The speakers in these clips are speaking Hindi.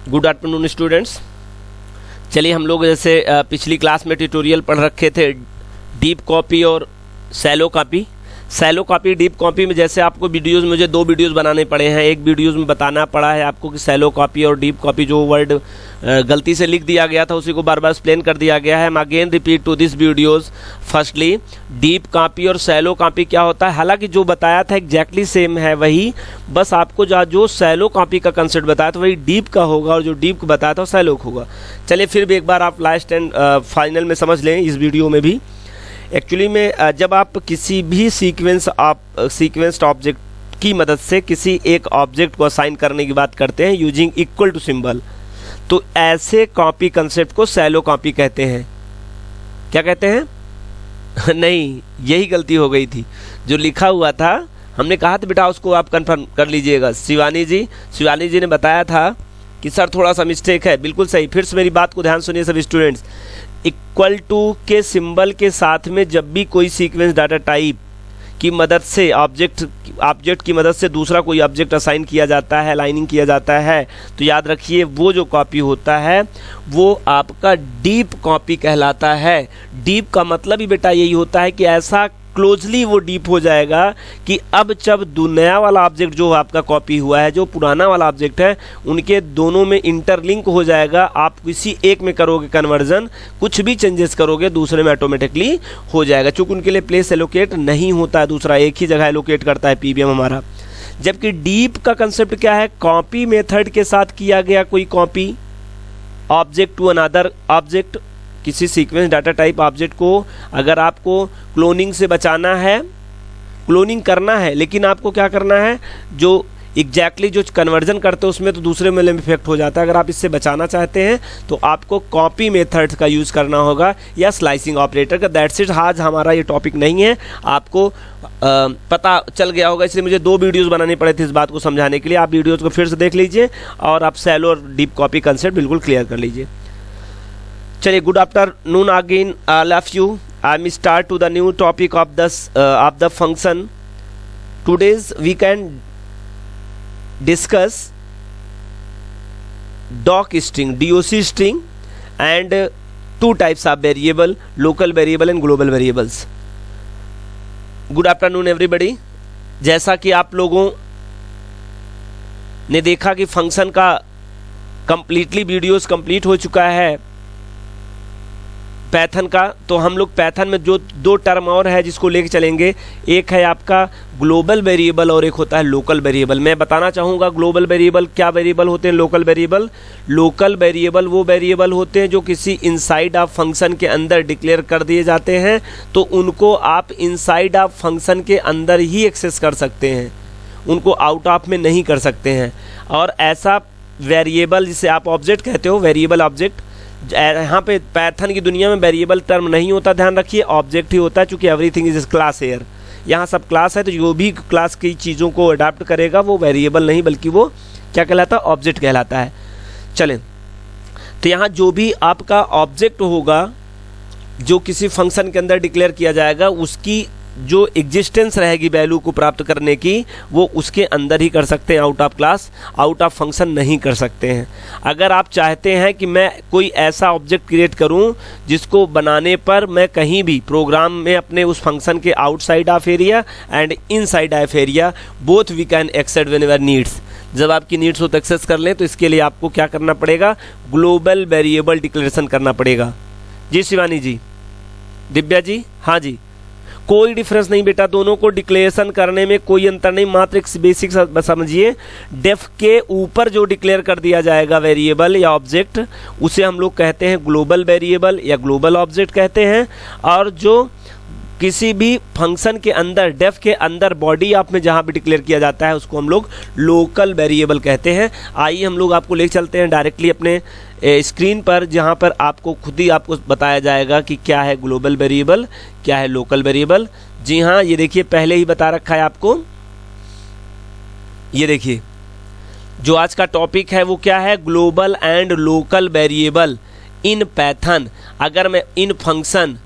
Good afternoon students. चलिए हम लोग जैसे पिछली क्लास में ट्यूटोरियल पढ़ रखे थे डीप कॉपी और shallow copy. Shallow copy deep copy में जैसे आपको वीडियोस, मुझे 2 वीडियोस बनाने पड़े हैं। एक वीडियोस में बताना पड़ा है आपको कि सैलो कॉपी और डीप कॉपी जो वर्ड गलती से लिख दिया गया था उसी को बार बार एक्सप्लेन कर दिया गया है। मैं again repeat to this videos. Firstly deep copy और सैलो कॉपी क्या होता है, हालांकि जो बताया था एग्जैक्टली सेम है वही, बस आपको जो सैलो कॉपी का कंसेप्ट बताया था वही डीप का होगा और जो डीप का बताया था वो सैलो का होगा। चलिए फिर भी एक बार आप लास्ट एंड फाइनल में समझ लें इस वीडियो में भी। एक्चुअली में जब आप किसी भी सीक्वेंस्ड ऑब्जेक्ट की मदद से किसी एक ऑब्जेक्ट को असाइन करने की बात करते हैं यूजिंग इक्वल टू सिंबल, तो ऐसे कॉपी कंसेप्ट को सैलो कॉपी कहते हैं। क्या कहते हैं? नहीं, यही गलती हो गई थी। जो लिखा हुआ था हमने कहा था बेटा उसको आप कंफर्म कर लीजिएगा। शिवानी जी ने बताया था कि सर थोड़ा सा मिस्टेक है। बिल्कुल सही। फिर से मेरी बात को ध्यान सुनिए सभी स्टूडेंट्स। इक्वल टू के सिंबल के साथ में जब भी कोई सीक्वेंस डाटा टाइप की मदद से ऑब्जेक्ट की मदद से दूसरा कोई ऑब्जेक्ट असाइन किया जाता है, लाइनिंग किया जाता है, तो याद रखिए वो जो कॉपी होता है वो आपका डीप कॉपी कहलाता है। डीप का मतलब ही बेटा यही होता है कि ऐसा क्लोजली वो डीप हो जाएगा कि अब जब नया वाला ऑब्जेक्ट जो आपका कॉपी हुआ है, जो पुराना वाला ऑब्जेक्ट है, उनके दोनों में इंटरलिंक हो जाएगा। आप किसी एक में करोगे कन्वर्जन, कुछ भी चेंजेस करोगे दूसरे में ऑटोमेटिकली हो जाएगा, क्योंकि उनके लिए प्लेस एलोकेट नहीं होता है, दूसरा एक ही जगह एलोकेट करता है पीबीएम हमारा। जबकि डीप का कंसेप्ट क्या है, कॉपी मेथड के साथ किया गया कोई copy object to another object. किसी सीक्वेंस डाटा टाइप ऑब्जेक्ट को अगर आपको क्लोनिंग से बचाना है, क्लोनिंग करना है, लेकिन आपको क्या करना है, जो एग्जैक्टली जो कन्वर्जन करते हैं उसमें तो दूसरे में इफेक्ट हो जाता है। अगर आप इससे बचाना चाहते हैं तो आपको कॉपी मेथड का यूज़ करना होगा या स्लाइसिंग ऑपरेटर का। That's it. आज हमारा ये टॉपिक नहीं है, आपको पता चल गया होगा, इसलिए मुझे 2 वीडियोस बनाने पड़े थे इस बात को समझाने के लिए। आप वीडियोज़ को फिर से देख लीजिए और आप सैलो और डीप कॉपी कंसेप्ट बिल्कुल क्लियर कर लीजिए। चलिए, good afternoon again all of you. I am start to the new topic of the function. Today's we can discuss doc string, DOC string and 2 types of variable, local variable and global variables. Good afternoon everybody. जैसा कि आप लोगों ने देखा कि फंक्शन का कंप्लीटली वीडियोस कंप्लीट हो चुका है पैथन का, तो हम लोग पैथन में जो 2 टर्म और है जिसको लेके चलेंगे, एक है आपका ग्लोबल वेरिएबल और एक होता है लोकल वेरिएबल। मैं बताना चाहूँगा ग्लोबल वेरिएबल क्या वेरिएबल होते हैं, लोकल वेरिएबल वो वेरिएबल होते हैं जो किसी इनसाइड ऑफ फंक्शन के अंदर डिक्लेयर कर दिए जाते हैं, तो उनको आप इनसाइड ऑफ फंक्शन के अंदर ही एक्सेस कर सकते हैं, उनको आउट ऑफ में नहीं कर सकते हैं। और ऐसा वेरिएबल जिसे आप ऑब्जेक्ट कहते हो, वेरिएबल ऑब्जेक्ट, यहाँ पे पैथन की दुनिया में वेरिएबल टर्म नहीं होता, ध्यान रखिए, ऑब्जेक्ट ही होता है, क्योंकि एवरीथिंग इज क्लास हेयर। यहाँ सब क्लास है, तो जो भी क्लास की चीज़ों को अडाप्ट करेगा वो वेरिएबल नहीं बल्कि वो क्या कहलाता है, ऑब्जेक्ट कहलाता है। चलें, तो यहाँ जो भी आपका ऑब्जेक्ट होगा जो किसी फंक्शन के अंदर डिक्लेयर किया जाएगा, उसकी जो एग्जिस्टेंस रहेगी वैल्यू को प्राप्त करने की, वो उसके अंदर ही कर सकते हैं, out of class, out of function नहीं कर सकते हैं। अगर आप चाहते हैं कि मैं कोई ऐसा ऑब्जेक्ट क्रिएट करूं जिसको बनाने पर मैं कहीं भी प्रोग्राम में अपने उस फंक्शन के outside of area and inside of area both we can access whenever needs, जब आपकी नीड्स हो तो एक्सेस कर लें, तो इसके लिए आपको क्या करना पड़ेगा, ग्लोबल वेरिएबल डिक्लेरेशन करना पड़ेगा। जी शिवानी जी, दिव्या जी, हाँ जी, कोई डिफरेंस नहीं बेटा, दोनों को डिक्लेरेशन करने में कोई अंतर नहीं, मात्र एक बेसिक समझिए, डेफ के ऊपर जो डिक्लेयर कर दिया जाएगा वेरिएबल या ऑब्जेक्ट, उसे हम लोग कहते हैं ग्लोबल वेरिएबल या ग्लोबल ऑब्जेक्ट कहते हैं। और जो किसी भी फंक्शन के अंदर, डेफ के अंदर बॉडी ऑफ में जहाँ भी डिक्लेयर किया जाता है उसको हम लोग लोकल वेरिएबल कहते हैं। आइए हम लोग आपको ले चलते हैं डायरेक्टली अपने स्क्रीन पर, जहाँ पर आपको खुद ही आपको बताया जाएगा कि क्या है ग्लोबल वेरिएबल, क्या है लोकल वेरिएबल। जी हाँ, ये देखिए पहले ही बता रखा है आपको। ये देखिए जो आज का टॉपिक है वो क्या है, global and local variable in Python. अगर मैं इन फंक्शन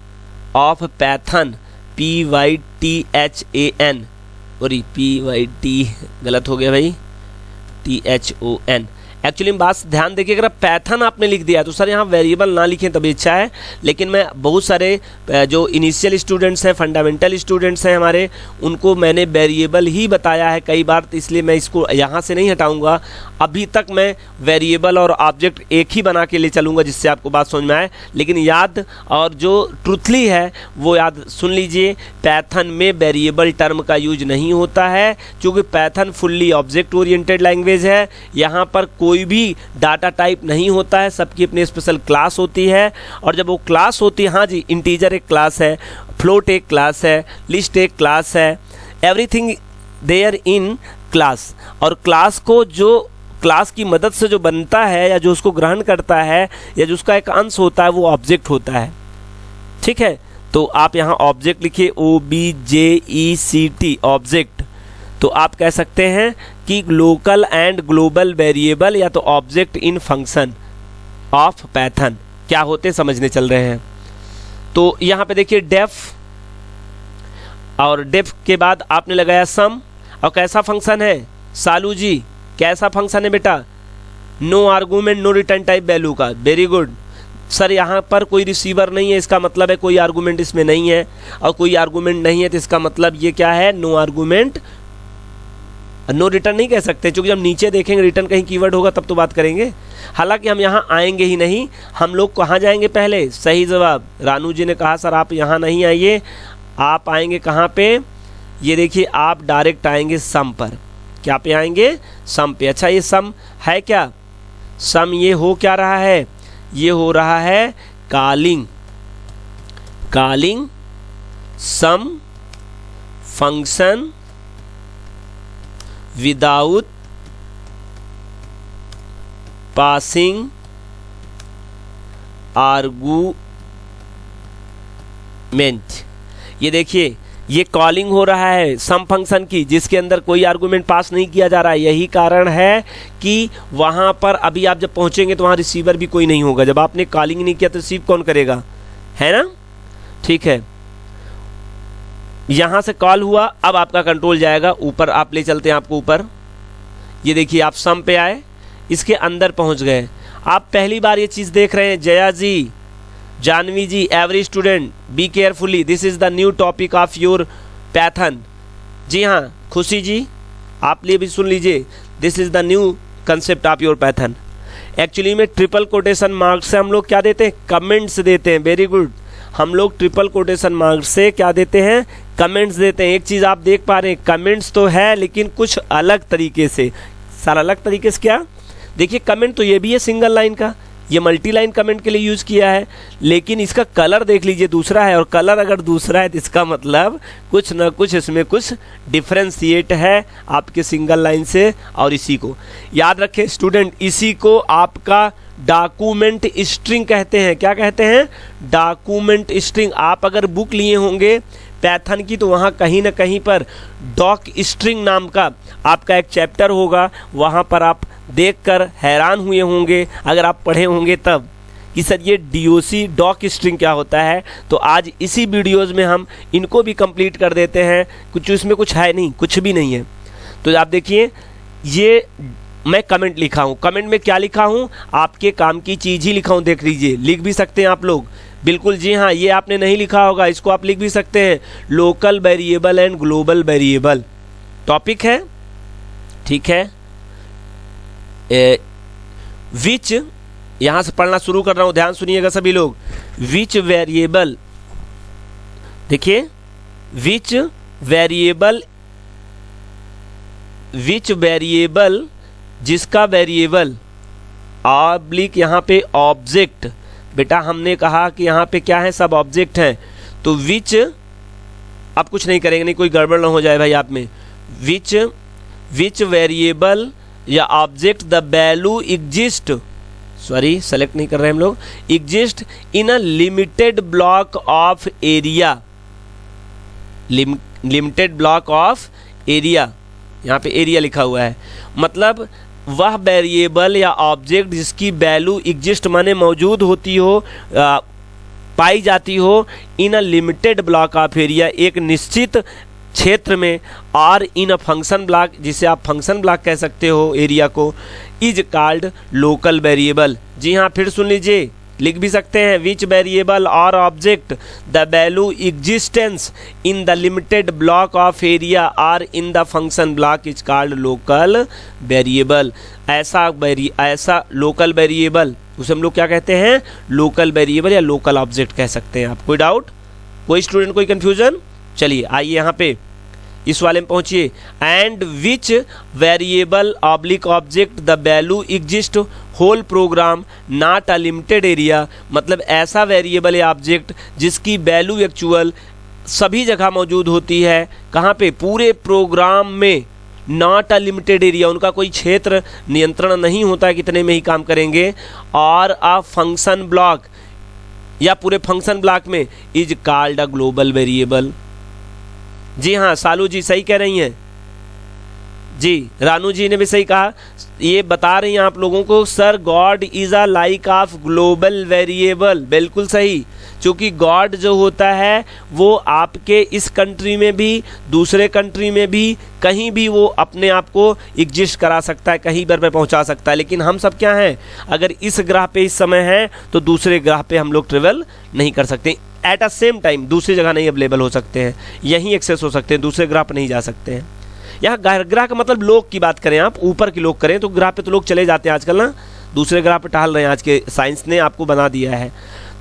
ऑफ पैथन, PYTHAN, और PYT गलत हो गया भाई, THON, एक्चुअली बात ध्यान देखिए, अगर पैथन आपने लिख दिया तो सर यहाँ वेरिएबल ना लिखें तभी अच्छा है, लेकिन मैं बहुत सारे जो इनिशियल स्टूडेंट्स हैं, फंडामेंटल स्टूडेंट्स हैं हमारे, उनको मैंने वेरिएबल ही बताया है कई बार, तो इसलिए मैं इसको यहाँ से नहीं हटाऊँगा। अभी तक मैं वेरिएबल और ऑब्जेक्ट एक ही बना के ले चलूँगा जिससे आपको बात समझ में आए, लेकिन याद और जो ट्रूथली है वो याद सुन लीजिए, पैथन में वेरिएबल टर्म का यूज नहीं होता है, क्योंकि Python fully object oriented language है। यहाँ पर कोई भी डाटा टाइप नहीं होता है, सबकी अपनी स्पेशल क्लास होती है, और जब वो क्लास होती है, हाँ जी, इंटीजर एक क्लास है, फ्लोट एक क्लास है, लिस्ट एक क्लास है, एवरीथिंग देयर इन क्लास। और क्लास को जो क्लास की मदद से जो बनता है या जो उसको ग्रहण करता है या जो उसका एक अंश होता है वो ऑब्जेक्ट होता है। ठीक है, तो आप यहाँ ऑब्जेक्ट लिखिए, OBJECT ऑब्जेक्ट। तो आप कह सकते हैं कि लोकल एंड ग्लोबल वेरिएबल या तो object in function of Python क्या होते समझने चल रहे हैं। तो यहाँ पे देखिए डेफ, और डेफ के बाद आपने लगाया सम, और कैसा फंक्शन है सालू जी, कैसा फंक्शन है बेटा, no argument no return type value का। वेरी गुड सर, यहाँ पर कोई रिसीवर नहीं है, इसका मतलब है कोई आर्गूमेंट इसमें नहीं है, और कोई आर्गूमेंट नहीं है तो इसका मतलब ये क्या है, नो आर्गूमेंट नो रिटर्न नहीं कह सकते, क्योंकि जब नीचे देखेंगे रिटर्न कहीं कीवर्ड होगा तब तो बात करेंगे। हालांकि हम यहाँ आएंगे ही नहीं, हम लोग कहाँ जाएंगे पहले, सही जवाब रानू जी ने कहा सर आप यहाँ नहीं आइए, आप आएंगे कहाँ पे, ये देखिए आप डायरेक्ट आएंगे सम पर। क्या पे आएंगे, सम पे। अच्छा ये सम है क्या, सम ये हो क्या रहा है, ये हो रहा है कॉलिंग, कॉलिंग सम फंक्शन विदाउट पासिंग आर्गूमेंट। ये देखिए ये कॉलिंग हो रहा है सम फंक्शन की, जिसके अंदर कोई आर्गूमेंट पास नहीं किया जा रहा है। यही कारण है कि वहाँ पर अभी आप जब पहुँचेंगे तो वहाँ रिसीवर भी कोई नहीं होगा। जब आपने कॉलिंग नहीं किया तो रिसीव कौन करेगा, है ना। ठीक है, यहाँ से कॉल हुआ, अब आपका कंट्रोल जाएगा ऊपर, आप ले चलते हैं आपको ऊपर। ये देखिए आप सम पे आए, इसके अंदर पहुँच गए। आप पहली बार ये चीज़ देख रहे हैं, Jaya ji, Janvi ji, every student be carefully, this is the new topic of your Python. जी हाँ खुशी जी, आप लिए भी सुन लीजिए, this is the new concept of your Python. Actually में ट्रिपल कोटेशन मार्क्स से हम लोग क्या देते हैं, कमेंट्स देते हैं। वेरी गुड, हम लोग ट्रिपल कोटेशन मार्क्स से क्या देते हैं, कमेंट्स देते हैं। एक चीज़ आप देख पा रहे हैं, कमेंट्स तो है लेकिन कुछ अलग तरीके से। सर अलग तरीके से क्या, देखिए कमेंट तो ये भी है सिंगल लाइन का, ये मल्टी लाइन कमेंट के लिए यूज़ किया है, लेकिन इसका कलर देख लीजिए दूसरा है, और कलर अगर दूसरा है तो इसका मतलब कुछ ना कुछ इसमें कुछ डिफ्रेंशिएट है आपके सिंगल लाइन से। और इसी को याद रखें स्टूडेंट, इसी को आपका डॉक्यूमेंट स्ट्रिंग कहते हैं। क्या कहते हैं, डॉक्यूमेंट स्ट्रिंग। आप अगर बुक लिए होंगे पैथन की तो वहाँ कहीं ना कहीं पर डॉक स्ट्रिंग नाम का आपका एक चैप्टर होगा, वहाँ पर आप देखकर हैरान हुए होंगे अगर आप पढ़े होंगे तब, कि सर ये डीओसी डॉक स्ट्रिंग क्या होता है। तो आज इसी वीडियोस में हम इनको भी कंप्लीट कर देते हैं, कुछ इसमें कुछ है नहीं, कुछ भी नहीं है। तो आप देखिए ये मैं कमेंट लिखा हूँ, कमेंट में क्या लिखा हूँ, आपके काम की चीज़ ही लिखा हूँ, देख लीजिए, लिख भी सकते हैं आप लोग। बिल्कुल जी हाँ, ये आपने नहीं लिखा होगा, इसको आप लिख भी सकते हैं, local variable and global variable topic है। ठीक है, विच, यहाँ से पढ़ना शुरू कर रहा हूँ, ध्यान सुनिएगा सभी लोग। विच वेरिएबल, देखिए विच वेरिएबल जिसका वेरिएबल ऑब्लिक यहाँ पे ऑब्जेक्ट, बेटा हमने कहा कि यहाँ पे क्या है, सब ऑब्जेक्ट हैं। तो विच, अब कुछ नहीं करेंगे, नहीं कोई गड़बड़ ना हो जाए भाई आप में। विच वेरिएबल या object the value exist, sorry select नहीं कर रहे हम लोग, exist in a limited block of area, limited block of area, यहाँ पे एरिया लिखा हुआ है, मतलब वह वेरिएबल या ऑब्जेक्ट जिसकी वैल्यू एग्जिस्ट माने मौजूद होती हो, पाई जाती हो, in a limited block of area, एक निश्चित क्षेत्र में और इन अ फंक्शन ब्लॉक, जिसे आप फंक्शन ब्लॉक कह सकते हो एरिया को, इज कॉल्ड लोकल वेरिएबल। जी हाँ, फिर सुन लीजिए, लिख भी सकते हैं, विच वेरिएबल और object the value existence in the limited block of area और in the function block is called local variable. ऐसा लोकल वेरिएबल उसे हम लोग क्या कहते हैं, लोकल वेरिएबल या लोकल ऑब्जेक्ट कह सकते हैं। आप कोई डाउट, कोई स्टूडेंट, कोई कंफ्यूजन? चलिए आइए यहाँ पे इस वाले में पहुंचिए। And which variable oblique object the value exist whole program not a limited area, मतलब ऐसा वेरिएबल या ऑब्जेक्ट जिसकी वैल्यू एक्चुअल सभी जगह मौजूद होती है। कहाँ पे? पूरे प्रोग्राम में। नॉट अ लिमिटेड एरिया, उनका कोई क्षेत्र नियंत्रण नहीं होता है, कितने में ही काम करेंगे। और अ फंक्शन ब्लॉक या पूरे फंक्शन ब्लॉक में is called a global variable. जी हाँ, सालू जी सही कह रही हैं जी, रानू जी ने भी सही कहा। ये बता रही हैं आप लोगों को, sir God is a like of global variable. बिल्कुल सही, क्योंकि गॉड जो होता है वो आपके इस कंट्री में भी, दूसरे कंट्री में भी, कहीं भी वो अपने आप को एग्जिस्ट करा सकता है, कहीं पर पहुंचा सकता है। लेकिन हम सब क्या हैं, अगर इस ग्रह पे इस समय हैं तो दूसरे ग्रह पे हम लोग ट्रेवल नहीं कर सकते। एट अ सेम टाइम दूसरी जगह नहीं अवेलेबल हो सकते हैं, यहीं एक्सेस हो सकते हैं, दूसरे ग्रह पर नहीं जा सकते हैं। यहाँ ग्रह का मतलब लोक की बात करें, आप ऊपर की लोक करें तो ग्रह पे तो लोग चले जाते हैं आजकल ना, दूसरे ग्रह पे टहल रहे हैं, आज के साइंस ने आपको बना दिया है।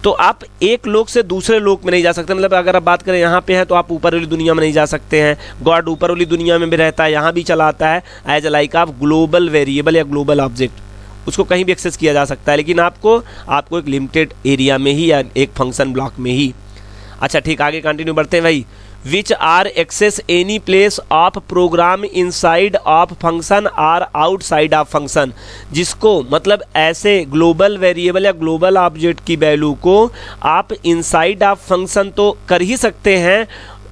तो आप एक लोक से दूसरे लोक में नहीं जा सकते, मतलब अगर आप बात करें यहाँ पे है तो आप ऊपर वाली दुनिया में नहीं जा सकते हैं। गॉड ऊपर वाली दुनिया में भी रहता है, यहाँ भी चला आता है as a like of global variable या ग्लोबल ऑब्जेक्ट, उसको कहीं भी एक्सेस किया जा सकता है, लेकिन आपको एक लिमिटेड एरिया में ही या एक फंक्शन ब्लॉक में ही। अच्छा ठीक, आगे कंटिन्यू बढ़ते हैं भाई। Which are access any place of program inside of function or outside of function, जिसको मतलब ऐसे ग्लोबल वेरिएबल या ग्लोबल ऑब्जेक्ट की वैल्यू को आप इनसाइड ऑफ फंक्शन तो कर ही सकते हैं,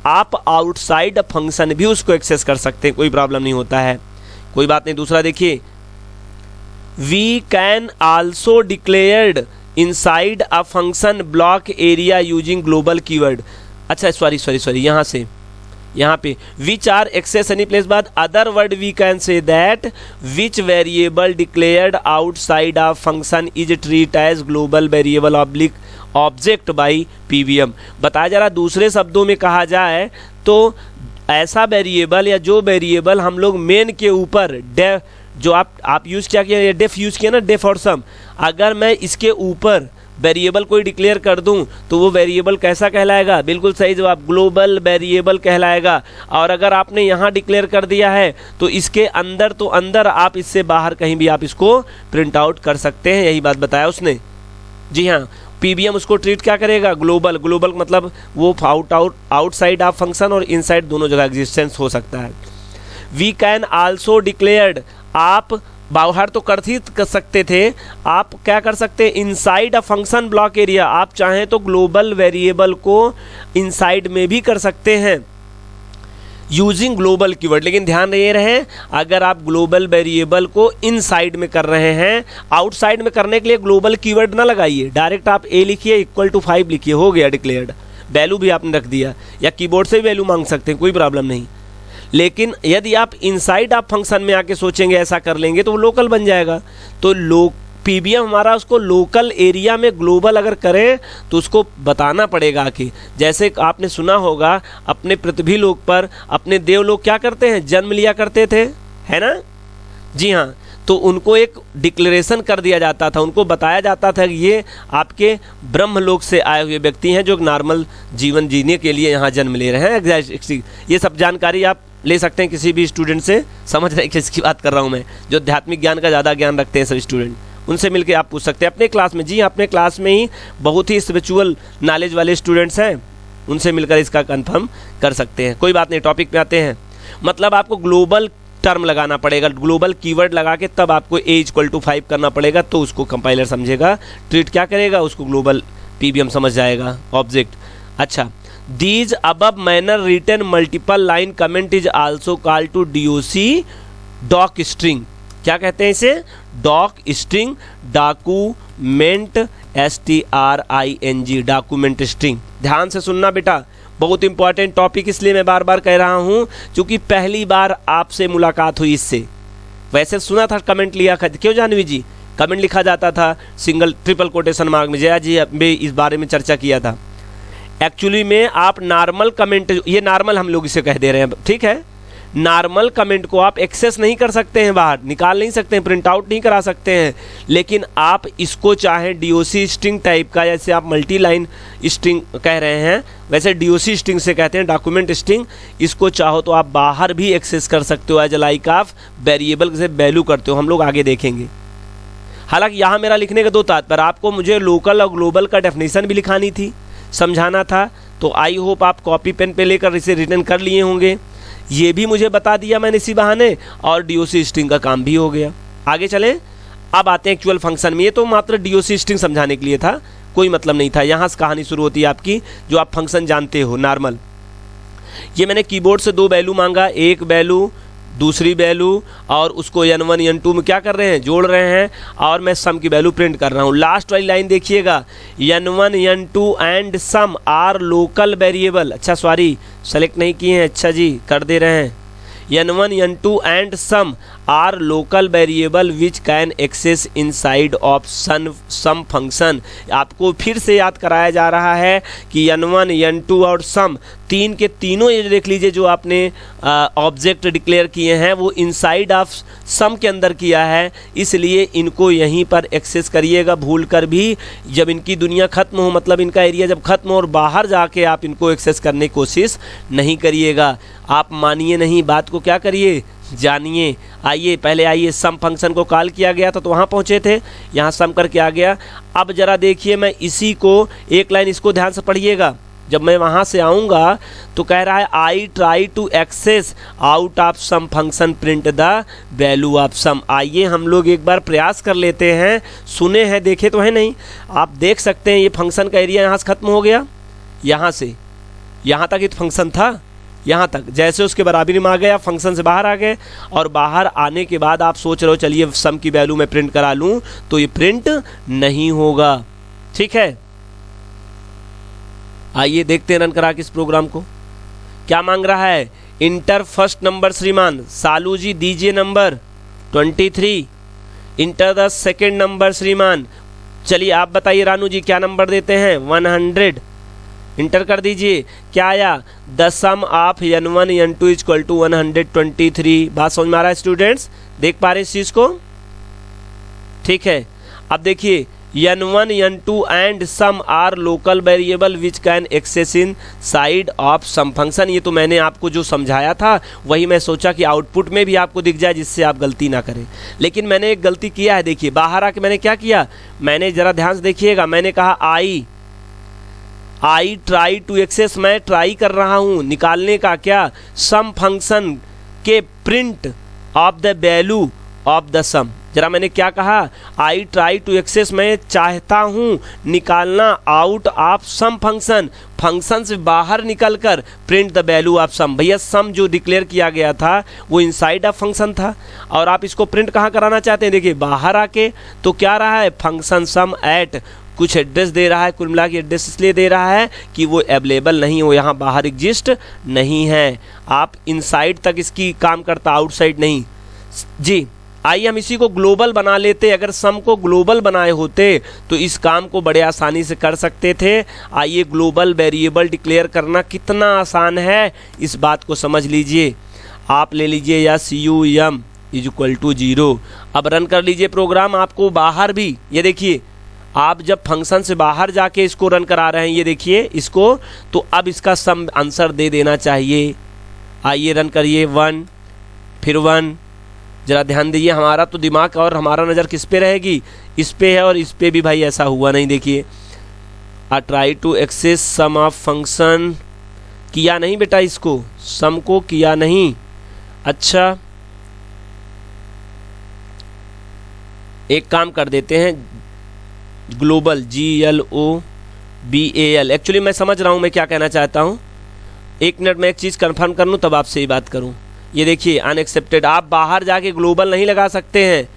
आप आउटसाइड फंक्शन भी उसको एक्सेस कर सकते हैं, कोई प्रॉब्लम नहीं होता है, कोई बात नहीं। दूसरा देखिए, we can also declared inside a function block area using global keyword. अच्छा सॉरी यहाँ पे which are access any place बाद other word we can say that which variable declared outside of function is treat as global variable oblique object by PVM. बताया जा रहा, दूसरे शब्दों में कहा जाए तो ऐसा वेरिएबल या जो वेरिएबल हम लोग मेन के ऊपर डेफ, जो आप यूज़ क्या किया, डेफ यूज़ किया ना, डेफ और सम, अगर मैं इसके ऊपर वेरिएबल कोई डिक्लेयर कर दूं तो वो वेरिएबल कैसा कहलाएगा? बिल्कुल सही जवाब, ग्लोबल वेरिएबल कहलाएगा। और अगर आपने यहाँ डिक्लेयर कर दिया है तो इसके अंदर तो अंदर, आप इससे बाहर कहीं भी आप इसको प्रिंट आउट कर सकते हैं, यही बात बताया उसने। जी हाँ, पीबीएम उसको ट्रीट क्या करेगा? ग्लोबल। ग्लोबल मतलब वो आउटसाइड ऑफ फंक्शन और इनसाइड दोनों जगह एग्जिस्टेंस हो सकता है। वी कैन आल्सो डिक्लेयर्ड, आप बाहर तो कर सकते थे, आप क्या कर सकते हैं? Inside a function block area, आप चाहें तो ग्लोबल वेरिएबल को इनसाइड में भी कर सकते हैं यूजिंग ग्लोबल कीवर्ड। लेकिन ध्यान ये रहे, अगर आप ग्लोबल वेरिएबल को इनसाइड में कर रहे हैं, आउटसाइड में करने के लिए ग्लोबल कीवर्ड ना लगाइए, डायरेक्ट आप ए लिखिए इक्वल टू 5 लिखिए, हो गया डिक्लेयर्ड, वैल्यू भी आपने रख दिया, या कीबोर्ड से भी वैल्यू मांग सकते हैं, कोई प्रॉब्लम नहीं। लेकिन यदि आप इनसाइड आप फंक्शन में आके सोचेंगे ऐसा कर लेंगे तो वो लोकल बन जाएगा। तो पीबीएम हमारा उसको लोकल एरिया में ग्लोबल अगर करें तो उसको बताना पड़ेगा कि जैसे आपने सुना होगा अपने पृथ्वी लोक पर अपने देवलोक क्या करते हैं? जन्म लिया करते थे, है ना? जी हाँ, तो उनको एक डिक्लेरेशन कर दिया जाता था, उनको बताया जाता था कि ये आपके ब्रह्मलोक से आए हुए व्यक्ति हैं जो नॉर्मल जीवन जीने के लिए यहाँ जन्म ले रहे हैं। ये सब जानकारी आप ले सकते हैं किसी भी स्टूडेंट से, समझ रहे हैं किसकी बात कर रहा हूँ मैं, जो आध्यात्मिक ज्ञान का ज़्यादा ज्ञान रखते हैं सब स्टूडेंट, उनसे मिलकर आप पूछ सकते हैं अपने क्लास में। जी अपने क्लास में ही बहुत ही स्पिरिचुअल नॉलेज वाले स्टूडेंट्स हैं, उनसे मिलकर इसका कंफर्म कर सकते हैं। कोई बात नहीं, टॉपिक पे आते हैं। मतलब आपको ग्लोबल टर्म लगाना पड़ेगा, ग्लोबल कीवर्ड लगा के तब आपको ए इक्वल टू 5 करना पड़ेगा, तो उसको कंपाइलर समझेगा, ट्रीट क्या करेगा, उसको ग्लोबल पीबीएम समझ जाएगा ऑब्जेक्ट। अच्छा, these above manner written multiple line comment is also called to DOC doc string. क्या कहते हैं इसे? Doc string, document STRING, document string. ध्यान से सुनना बेटा, बहुत इंपॉर्टेंट टॉपिक, इसलिए मैं बार बार कह रहा हूं क्योंकि पहली बार आपसे मुलाकात हुई इससे। वैसे सुना था, कमेंट लिया, क्यों जानवी जी कमेंट लिखा जाता था सिंगल ट्रिपल कोटेशन मार्क में, जया जी भी इस बारे में चर्चा किया था। एक्चुअली में आप नॉर्मल कमेंट, ये नॉर्मल हम लोग इसे कह दे रहे हैं, ठीक है, नॉर्मल कमेंट को आप एक्सेस नहीं कर सकते हैं, बाहर निकाल नहीं सकते हैं, प्रिंट आउट नहीं करा सकते हैं, लेकिन आप इसको चाहे डीओसी स्ट्रिंग टाइप का, जैसे आप मल्टी लाइन स्ट्रिंग कह रहे हैं वैसे डीओसी स्ट्रिंग से कहते हैं, डॉक्यूमेंट स्ट्रिंग, इसको चाहो तो आप बाहर भी एक्सेस कर सकते हो एज लाइक आप वेरिएबल से वैल्यू करते हो, हम लोग आगे देखेंगे। हालांकि यहाँ मेरा लिखने का दो तात्पर्य, आपको मुझे लोकल और ग्लोबल का डेफिनेशन भी लिखानी थी, समझाना था, तो आई होप आप कॉपी पेन पे लेकर इसे रिटर्न कर लिए होंगे। ये भी मुझे बता दिया मैंने इसी बहाने, और डीओसी स्ट्रिंग का काम भी हो गया। आगे चलें, अब आते हैं एक्चुअल फंक्शन में। ये तो मात्र डीओसी स्ट्रिंग समझाने के लिए था, कोई मतलब नहीं था, यहाँ से कहानी शुरू होती है आपकी, जो आप फंक्शन जानते हो नॉर्मल। ये मैंने कीबोर्ड से 2 वैल्यू मांगा, एक वैल्यू दूसरी वैल्यू, और उसको n1 n2 में क्या कर रहे हैं, जोड़ रहे हैं, और मैं सम की वैल्यू प्रिंट कर रहा हूँ। लास्ट वाली लाइन देखिएगा, n1 n2 and sum are local variable, अच्छा सॉरी सेलेक्ट नहीं किए हैं, अच्छा जी कर दे रहे हैं, n1 n2 and sum are local variable which can access inside of sum function. आपको फिर से याद कराया जा रहा है कि n1 n2 और सम तीन के तीनों, ये देख लीजिए जो आपने ऑब्जेक्ट डिक्लेयर किए हैं वो इनसाइड ऑफ सम के अंदर किया है, इसलिए इनको यहीं पर एक्सेस करिएगा भूल कर भी। जब इनकी दुनिया खत्म हो, मतलब इनका एरिया जब खत्म हो, और बाहर जाके आप इनको एक्सेस करने की कोशिश नहीं करिएगा। आप मानिए नहीं, बात को क्या करिए, जानिए। आइए पहले आइए, सम फंक्शन को कॉल किया गया था तो वहाँ पहुँचे थे, यहाँ सम करके आ गया। अब जरा देखिए, मैं इसी को एक लाइन इसको ध्यान से पढ़िएगा, जब मैं वहाँ से आऊँगा तो कह रहा है I try to access out of sum function print the value of sum. आइए हम लोग एक बार प्रयास कर लेते हैं, सुने हैं देखे तो है नहीं, आप देख सकते हैं ये फंक्शन का एरिया यहाँ से खत्म हो गया, यहाँ से यहाँ तक ये फंक्शन था, यहाँ तक जैसे उसके बराबरी में आ गया, फंक्शन से बाहर आ गए, और बाहर आने के बाद आप सोच रहे हो चलिए सम की वैल्यू मैं प्रिंट करा लूँ, तो ये प्रिंट नहीं होगा, ठीक है। आइए देखते हैं रन करा के इस प्रोग्राम को। क्या मांग रहा है, इंटर फर्स्ट नंबर श्रीमान सालू जी, दीजिए number 23, enter the second number श्रीमान, चलिए आप बताइए रानू जी क्या नंबर देते हैं, 100, इंटर कर दीजिए। क्या आया, the sum of n1 n2 equal to 123। बात समझ में आ रहा है स्टूडेंट्स, देख पा रहे हैं इस चीज को, ठीक है। अब देखिए n1 n2 and sum are local variable which can access inside of sum function. ये तो मैंने आपको जो समझाया था वही मैं सोचा कि आउटपुट में भी आपको दिख जाए, जिससे आप गलती ना करें। लेकिन मैंने एक गलती किया है, देखिए बाहर आके मैंने क्या किया, मैंने जरा ध्यान से देखिएगा, मैंने कहा आई ट्राई टू एक्सेस, मैं ट्राई कर रहा हूँ निकालने का क्या, सम फंक्शन के print of the value of the sum. जरा मैंने क्या कहा, आई ट्राई टू एक्सेस, मैं चाहता हूँ निकालना out of sum function, function से बाहर निकलकर print the value of sum. भैया सम जो डिक्लेयर किया गया था वो इनसाइड ऑफ फंक्शन था, और आप इसको प्रिंट कहाँ कराना चाहते हैं, देखिए बाहर आके। तो क्या रहा है, फंक्शन सम एट कुछ एड्रेस दे रहा है, कुल मिला के एड्रेस इसलिए दे रहा है कि वो अवेलेबल नहीं हो, यहाँ बाहर एग्जिस्ट नहीं है। आप इनसाइड तक इसकी काम करता, आउटसाइड नहीं जी। आइए हम इसी को ग्लोबल बना लेते, अगर सम को ग्लोबल बनाए होते तो इस काम को बड़े आसानी से कर सकते थे। आइए ग्लोबल वेरिएबल डिक्लेयर करना कितना आसान है, इस बात को समझ लीजिए। आप ले लीजिए या CUM इज इक्वल टू 0। अब रन कर लीजिए प्रोग्राम, आपको बाहर भी, ये देखिए आप जब फंक्शन से बाहर जाके इसको रन करा रहे हैं, ये देखिए इसको, तो अब इसका सम आंसर दे देना चाहिए। आइए रन करिए, 1 फिर 1। जरा ध्यान दीजिए, हमारा तो दिमाग और हमारा नज़र किस पे रहेगी, इस पे है, और इस पे भी भाई ऐसा हुआ नहीं। देखिए I try to access sum of function, किया नहीं बेटा, इसको सम को किया नहीं। अच्छा एक काम कर देते हैं, ग्लोबल GLOBAL। एक्चुअली मैं समझ रहा हूँ मैं क्या कहना चाहता हूँ, एक मिनट में एक चीज़ कंफर्म कर लूँ तब आपसे ही बात करूँ। ये देखिए अनएक्सेप्टेड, आप बाहर जाके ग्लोबल नहीं लगा सकते हैं।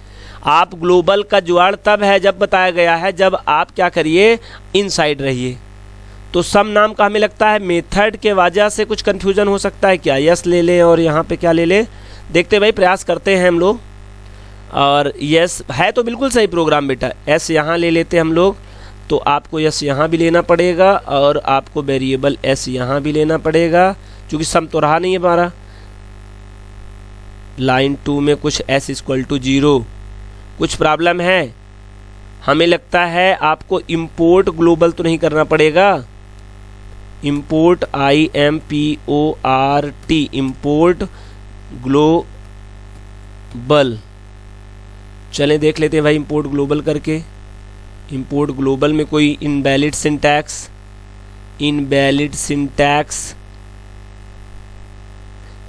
आप ग्लोबल का जुगाड़ तब है जब बताया गया है, जब आप क्या करिए, इनसाइड रहिए। तो सम नाम का हमें लगता है मेथड के वजह से कुछ कन्फ्यूजन हो सकता है क्या, यस ले लें और यहाँ पे क्या ले लें, देखते भाई प्रयास करते हैं हम लोग। और यस है तो बिल्कुल सही प्रोग्राम बेटा, एस यहाँ ले लेते हैं हम लोग, तो आपको यस यहाँ भी लेना पड़ेगा और आपको वेरिएबल एस यहाँ भी लेना पड़ेगा, क्योंकि सम तो रहा नहीं है हमारा। लाइन 2 में कुछ s इक्वल टू 0 कुछ प्रॉब्लम है, हमें लगता है आपको इंपोर्ट ग्लोबल तो नहीं करना पड़ेगा, इंपोर्ट IMPORT इंपोर्ट ग्लोबल। चलें देख लेते हैं भाई इंपोर्ट ग्लोबल करके। इंपोर्ट ग्लोबल में कोई इनवैलिड सिंटैक्स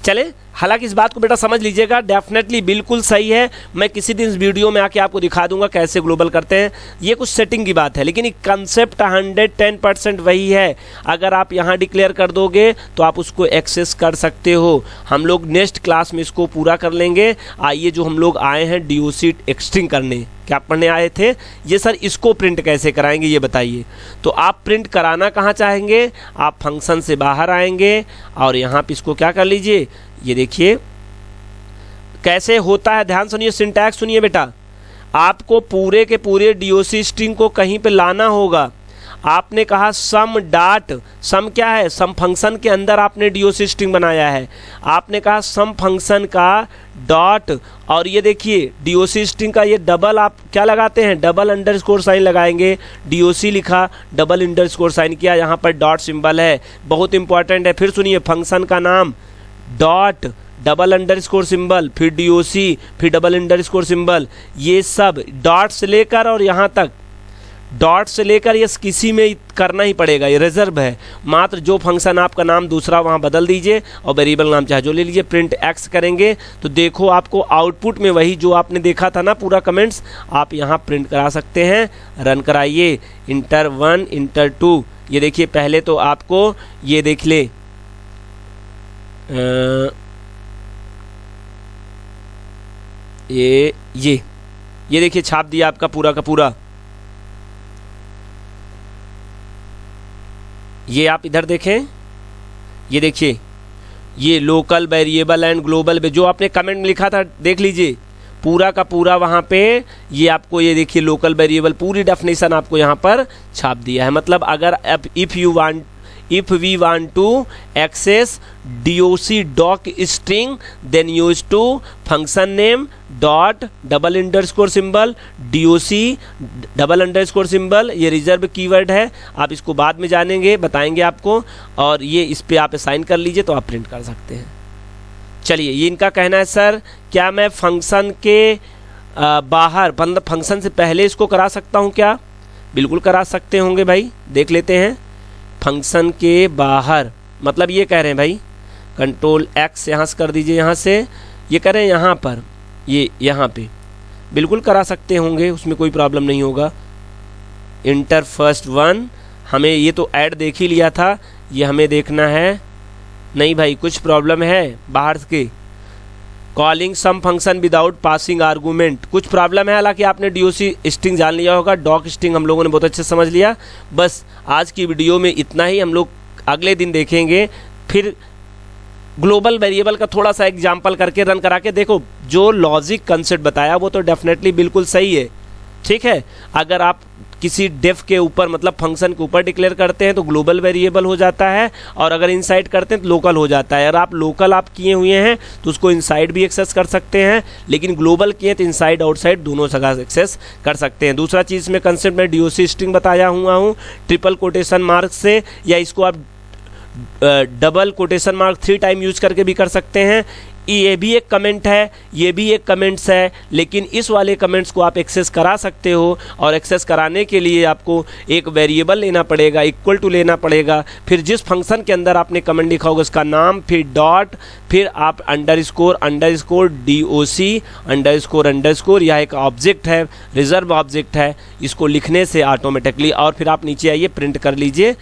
चले। हालांकि इस बात को बेटा समझ लीजिएगा, डेफिनेटली बिल्कुल सही है, मैं किसी दिन इस वीडियो में आके आपको दिखा दूंगा कैसे ग्लोबल करते हैं, ये कुछ सेटिंग की बात है, लेकिन कंसेप्ट 110% वही है। अगर आप यहाँ डिक्लेयर कर दोगे तो आप उसको एक्सेस कर सकते हो। हम लोग नेक्स्ट क्लास में इसको पूरा कर लेंगे। आइए जो हम लोग आए हैं DOC एक्सट्रिंग करने, क्या पढ़ने आए थे ये सर, इसको प्रिंट कैसे कराएंगे ये बताइए। तो आप प्रिंट कराना कहाँ चाहेंगे, आप फंक्शन से बाहर आएंगे और यहाँ पे इसको क्या कर लीजिए, ये देखिए कैसे होता है, ध्यान सुनिए, सिंटैक्स सुनिए बेटा। आपको पूरे के पूरे DOC स्ट्रिंग को कहीं पे लाना होगा। आपने कहा सम डॉट, सम क्या है, सम फंक्शन के अंदर आपने DOC स्ट्रिंग बनाया है। आपने कहा सम फंक्शन का डॉट, और ये देखिए DOC स्ट्रिंग का ये डबल आप क्या लगाते हैं, डबल अंडरस्कोर साइन लगाएंगे। DOC लिखा, डबल अंडरस्कोर साइन किया, यहाँ पर डॉट सिंबल है, बहुत इंपॉर्टेंट है। फिर सुनिए, फंक्शन का नाम डॉट डबल अंडरस्कोर सिंबल, फिर DOC, फिर डबल अंडरस्कोर सिंबल, ये सब डॉट से लेकर और यहाँ तक, डॉट से लेकर ये किसी में करना ही पड़ेगा, ये रिजर्व है। मात्र जो फंक्शन आपका नाम दूसरा वहाँ बदल दीजिए और वेरिएबल नाम चाहे जो ले लीजिए। प्रिंट एक्स करेंगे तो देखो आपको आउटपुट में वही जो आपने देखा था ना पूरा कमेंट्स, आप यहाँ प्रिंट करा सकते हैं। रन कराइए, इंटर 1 इंटर 2, ये देखिए पहले तो आपको ये देख ले, ये देखिए छाप दिया आपका पूरा का पूरा। ये आप इधर देखें, ये देखिए ये लोकल वेरिएबल एंड ग्लोबल जो आपने कमेंट में लिखा था देख लीजिए पूरा का पूरा वहाँ पे, ये आपको ये देखिए लोकल वेरिएबल पूरी डेफिनेशन आपको यहाँ पर छाप दिया है। मतलब अगर if we want to access DOC doc string then use to function name dot double underscore symbol DOC double underscore symbol, ये रिजर्व कीवर्ड है, आप इसको बाद में जानेंगे, बताएंगे आपको, और ये इस पे आप असाइन कर लीजिए तो आप प्रिंट कर सकते हैं। चलिए, ये इनका कहना है सर क्या मैं फंक्शन के बाहर, मतलब फंक्शन से पहले इसको करा सकता हूँ क्या? बिल्कुल करा सकते होंगे भाई, देख लेते हैं। फंक्शन के बाहर मतलब ये कह रहे हैं भाई, कंट्रोल एक्स यहाँ से कर दीजिए, यहाँ से ये कह रहे हैं यहाँ पर, ये यहाँ पे बिल्कुल करा सकते होंगे, उसमें कोई प्रॉब्लम नहीं होगा। इंटर फर्स्ट 1, हमें ये तो ऐड देख ही लिया था, ये हमें देखना है नहीं भाई, कुछ प्रॉब्लम है बाहर के। कॉलिंग सम फंक्शन विदाउट पासिंग आर्गूमेंट, कुछ प्रॉब्लम है। हालांकि आपने DOC स्ट्रिंग जान लिया होगा, डॉक स्ट्रिंग हम लोगों ने बहुत अच्छे से समझ लिया। बस आज की वीडियो में इतना ही, हम लोग अगले दिन देखेंगे फिर ग्लोबल वेरिएबल का थोड़ा सा एग्जाम्पल करके रन करा के देखो। जो लॉजिक कंसेप्ट बताया वो तो डेफिनेटली बिल्कुल सही है, ठीक है। अगर आप किसी डेफ के ऊपर मतलब फंक्शन के ऊपर डिक्लेयर करते हैं तो ग्लोबल वेरिएबल हो जाता है, और अगर इनसाइड करते हैं तो लोकल हो जाता है। अगर आप लोकल आप किए हुए हैं तो उसको इनसाइड भी एक्सेस कर सकते हैं, लेकिन ग्लोबल किए तो इनसाइड आउटसाइड दोनों जगह एक्सेस कर सकते हैं। दूसरा चीज़ में कंसेप्ट में DOC स्ट्रिंग बताया हुआ हूँ ट्रिपल कोटेशन मार्क से, या इसको आप double quotation mark 3 time use करके भी कर सकते हैं। ये भी एक कमेंट है, ये भी एक कमेंट्स है, लेकिन इस वाले कमेंट्स को आप एक्सेस करा सकते हो, और एक्सेस कराने के लिए आपको एक वेरिएबल लेना पड़ेगा, इक्वल टू लेना पड़ेगा, फिर जिस फंक्शन के अंदर आपने कमेंट लिखा होगा उसका नाम, फिर डॉट, फिर आप अंडरस्कोर DOC अंडरस्कोर, यह एक ऑब्जेक्ट है, रिजर्व ऑब्जेक्ट है, इसको लिखने से ऑटोमेटिकली, और फिर आप नीचे आइए प्रिंट कर लीजिए,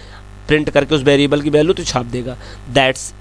प्रिंट करके उस वेरिएबल की वैल्यू तो छाप देगा। दैट्स